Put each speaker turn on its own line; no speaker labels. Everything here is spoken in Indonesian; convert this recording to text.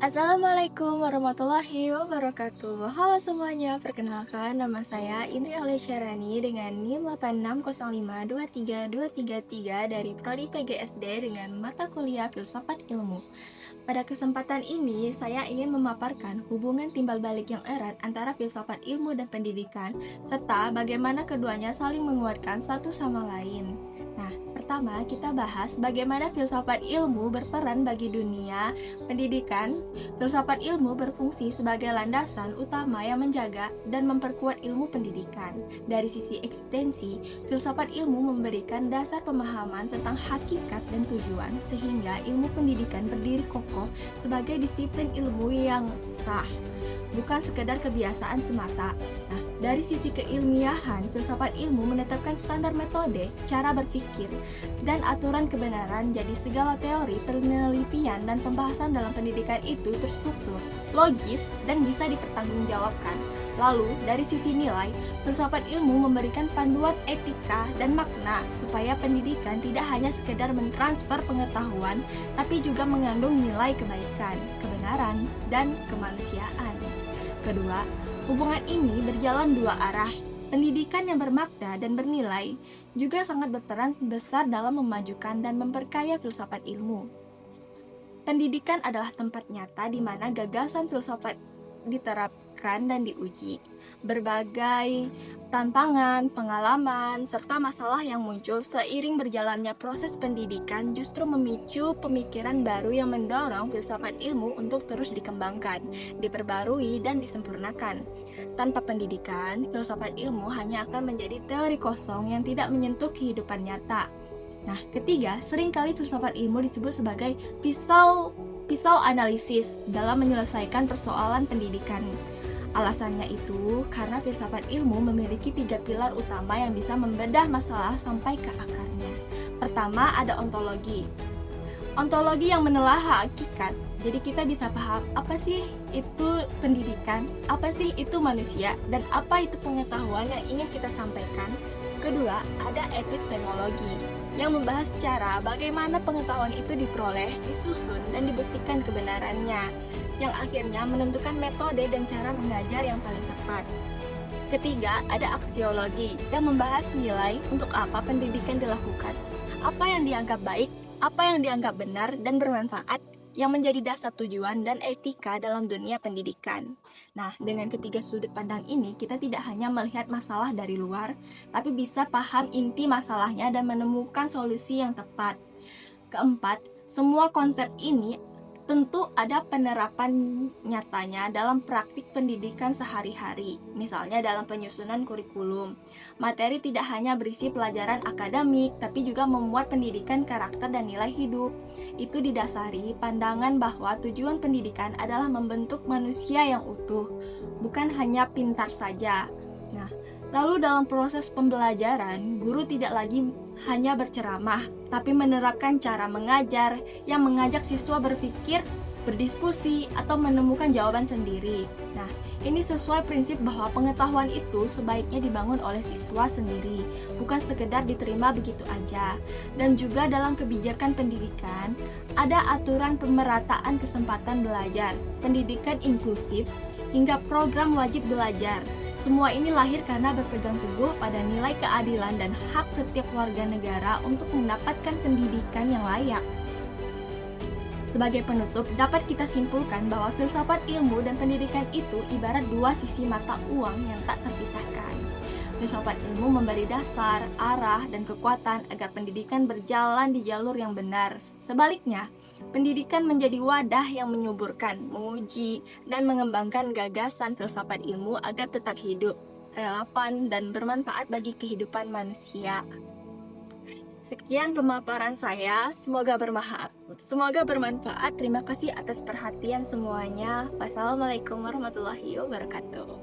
Assalamualaikum warahmatullahi wabarakatuh. Halo semuanya, perkenalkan nama saya Indri Aulisyarani dengan NIM 8605232333 dari Prodi PGSD dengan mata kuliah Filsafat Ilmu. Pada kesempatan ini, saya ingin memaparkan hubungan timbal balik yang erat antara filsafat ilmu dan pendidikan, serta bagaimana keduanya saling menguatkan satu sama lain. Nah, pertama kita bahas bagaimana filsafat ilmu berperan bagi dunia pendidikan. Filsafat ilmu berfungsi sebagai landasan utama yang menjaga dan memperkuat ilmu pendidikan. Dari sisi eksistensi, filsafat ilmu memberikan dasar pemahaman tentang hakikat dan tujuan, sehingga ilmu pendidikan berdiri kokoh sebagai disiplin ilmu yang sah, bukan sekedar kebiasaan semata. Nah, dari sisi keilmiahan, filsafat ilmu menetapkan standar metode, cara berpikir, dan aturan kebenaran. Jadi segala teori, penelitian, dan pembahasan dalam pendidikan itu terstruktur, logis, dan bisa dipertanggungjawabkan. Lalu, dari sisi nilai, filsafat ilmu memberikan panduan etika dan makna supaya pendidikan tidak hanya sekedar mentransfer pengetahuan, tapi juga mengandung nilai kebaikan, kebenaran, dan kemanusiaan. Kedua, hubungan ini berjalan dua arah. Pendidikan yang bermakna dan bernilai juga sangat berperan besar dalam memajukan dan memperkaya filsafat ilmu. Pendidikan adalah tempat nyata di mana gagasan filsafat diterapkan dan diuji. Berbagai tantangan, pengalaman, serta masalah yang muncul seiring berjalannya proses pendidikan justru memicu pemikiran baru yang mendorong filsafat ilmu untuk terus dikembangkan, diperbarui, dan disempurnakan. Tanpa pendidikan, filsafat ilmu hanya akan menjadi teori kosong yang tidak menyentuh kehidupan nyata. Nah, ketiga, seringkali filsafat ilmu disebut sebagai pisau analisis dalam menyelesaikan persoalan pendidikan. Alasannya itu karena filsafat ilmu memiliki tiga pilar utama yang bisa membedah masalah sampai ke akarnya. Pertama, ada ontologi. Ontologi yang menelaah hakikat. Jadi kita bisa paham apa sih itu pendidikan, apa sih itu manusia, dan apa itu pengetahuan yang ingin kita sampaikan. Kedua, ada epistemologi yang membahas cara bagaimana pengetahuan itu diperoleh, disusun, dan dibuktikan kebenarannya, yang akhirnya menentukan metode dan cara mengajar yang paling tepat. Ketiga, ada aksiologi yang membahas nilai untuk apa pendidikan dilakukan, apa yang dianggap baik, apa yang dianggap benar dan bermanfaat, yang menjadi dasar tujuan dan etika dalam dunia pendidikan. Nah, dengan ketiga sudut pandang ini, kita tidak hanya melihat masalah dari luar, tapi bisa paham inti masalahnya dan menemukan solusi yang tepat. Keempat, semua konsep ini tentu ada penerapan nyatanya dalam praktik pendidikan sehari-hari, misalnya dalam penyusunan kurikulum. Materi tidak hanya berisi pelajaran akademik, tapi juga memuat pendidikan karakter dan nilai hidup. Itu didasari pandangan bahwa tujuan pendidikan adalah membentuk manusia yang utuh, bukan hanya pintar saja. Nah, lalu dalam proses pembelajaran, guru tidak lagi hanya berceramah, tapi menerapkan cara mengajar yang mengajak siswa berpikir, berdiskusi, atau menemukan jawaban sendiri. Nah, ini sesuai prinsip bahwa pengetahuan itu sebaiknya dibangun oleh siswa sendiri, bukan sekedar diterima begitu aja. Dan juga dalam kebijakan pendidikan, ada aturan pemerataan kesempatan belajar, pendidikan inklusif, hingga program wajib belajar. Semua ini lahir karena berpegang teguh pada nilai keadilan dan hak setiap warga negara untuk mendapatkan pendidikan yang layak. Sebagai penutup, dapat kita simpulkan bahwa filsafat ilmu dan pendidikan itu ibarat dua sisi mata uang yang tak terpisahkan. Filsafat ilmu memberi dasar, arah, dan kekuatan agar pendidikan berjalan di jalur yang benar. Sebaliknya, pendidikan menjadi wadah yang menyuburkan, menguji, dan mengembangkan gagasan filsafat ilmu agar tetap hidup, relevan, dan bermanfaat bagi kehidupan manusia. Sekian pemaparan saya, semoga bermanfaat. Terima kasih atas perhatian semuanya. Wassalamualaikum warahmatullahi wabarakatuh.